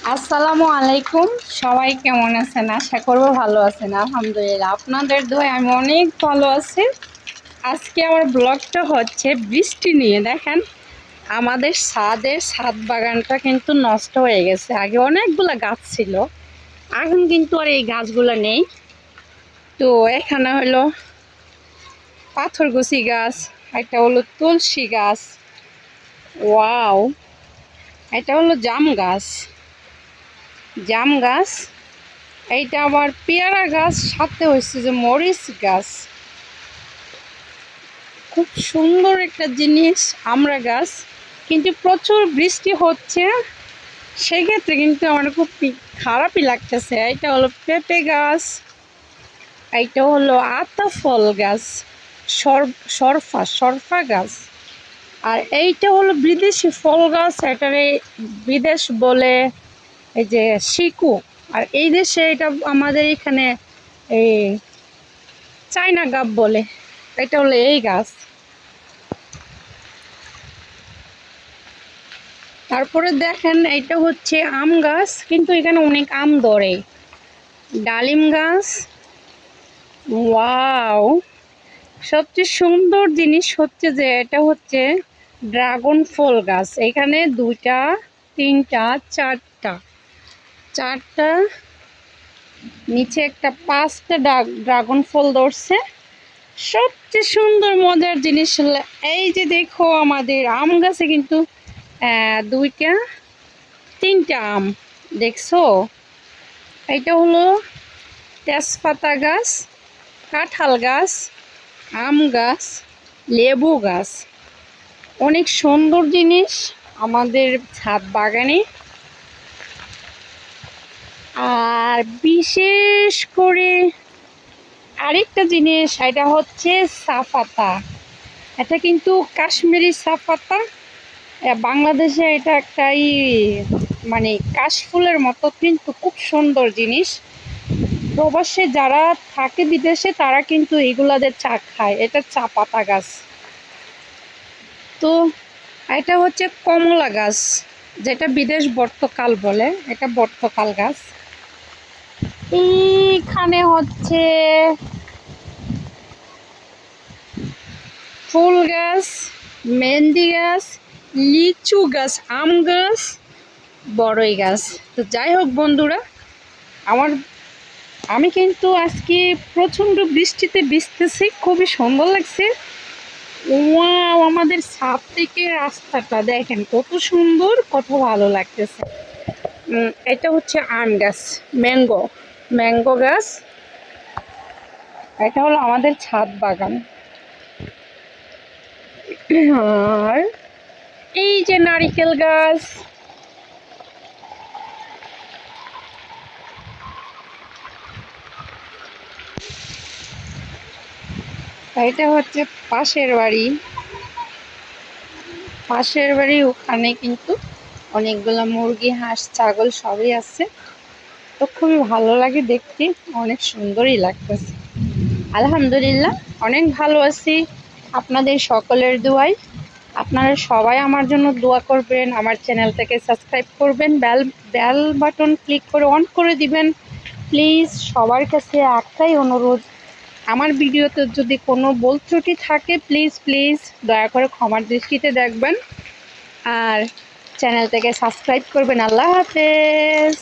আসসালামু আলাইকুম। সবাই কেমন আছেন? আশা করবো ভালো আছেন। আলহামদুলিল্লাহ, আপনাদের দোয়ায় আমি অনেক ভালো আছি। আজকে আমার ব্লগটা হচ্ছে বৃষ্টি নিয়ে। দেখেন, আমাদের ছাদ বাগানটা কিন্তু নষ্ট হয়ে গেছে। আগে অনেকগুলা গাছ ছিল, এখন কিন্তু আর এই গাছগুলো নেই। তো এখানে হলো পাথরকুচি গাছ, একটা হলো তুলসী গাছ, ওয়াও, এটা হলো জাম গাছ, এইটা আবার পেয়ারা গাছ, সাথে হয়েছে যে মরিচ গাছ। খুব সুন্দর একটা জিনিস আমরা গাছ, কিন্তু প্রচুর বৃষ্টি হচ্ছে, সেক্ষেত্রে কিন্তু আমার খুব খারাপই লাগতেছে। এইটা হলো পেঁপে গাছ, এইটা হলো আতা ফল গাছ, সরফা গাছ, আর এইটা হলো বিদেশি ফল গাছ, এটারে বিদেশ বলে এই যে শিকু, আর এই দেশে এটা আমাদের এখানে এই চায়না গাব বলে। এটা হলো এই গাছ। তারপরে দেখেন, এটা হচ্ছে আম গাছ, কিন্তু এখানে অনেক আম ধরে। ডালিম গাছ, ওয়াও। সবচেয়ে সুন্দর জিনিস হচ্ছে যে এটা হচ্ছে ড্রাগন ফল গাছ। এখানে দুইটা, তিনটা, চারটা, চারটা, নিচে একটা, পাঁচটা ড্রাগন ফল ধরছে। সবচেয়ে সুন্দর মজার জিনিস হলো এই যে দেখো, আমাদের আম গাছে কিন্তু দুইটা, তিনটা আম, দেখছো? এটা হলো তেজপাতা গাছ, কাঁঠাল গাছ, আম গাছ, লেবু গাছ। অনেক সুন্দর জিনিস আমাদের ছাদ বাগানে। আর বিশেষ করে আরেকটা জিনিস, এটা হচ্ছে চাপাতা। এটা কিন্তু কাশ্মীরি চাপাতা। বাংলাদেশে এটা একটাই মানে কাশফুলের মতো, কিন্তু খুব সুন্দর জিনিস। প্রবাসে যারা থাকে বিদেশে, তারা কিন্তু এগুলাদের চা খায়। এটা চা পাতা গাছ। তো এটা হচ্ছে কমলা গাছ, যেটা বিদেশ বর্তকাল বলে, এটা বর্তকাল গাছ। এইখানে হচ্ছে ফুল গাছ, মেহেন্দি গাছ, লিচু গাছ, আম গাছ, বড়ই গাছ। তো যাই হোক বন্ধুরা, আমার আমি কিন্তু আজকে প্রচণ্ড বৃষ্টিতে ভিজতেছি, খুবই সুন্দর লাগছে। ওয়াও, আমাদের ছাদ থেকে রাস্তাটা দেখেন কত সুন্দর, কত ভালো লাগতেছে। এটা হচ্ছে আম গাছ, ম্যাঙ্গো গাছ। এটা হলো আমাদের ছাদ বাগান। আর এই যে নারিকেল গাছ, এটা হচ্ছে পাশের বাড়ি ওখানে কিন্তু অনেকগুলো মুরগি, হাঁস, ছাগল সবই আছে। তো খুবই ভালো লাগে দেখতে, অনেক সুন্দরই লাগতেছে। আলহামদুলিল্লাহ, অনেক ভালো আছি আপনাদের সকলের দোয়ায়। আপনারা সবাই আমার জন্য দোয়া করবেন, আমার চ্যানেলটাকে সাবস্ক্রাইব করবেন, বেল বেল বাটন ক্লিক করে অন করে দিবেন। প্লিজ, সবার কাছে একটাই অনুরোধ, আমার ভিডিওতে যদি কোনো ভুল ত্রুটি থাকে, প্লিজ প্লিজ দয়া করে ক্ষমার দৃষ্টিতে দেখবেন, আর চ্যানেলটাকে সাবস্ক্রাইব করবেন। আল্লাহ হাফেজ।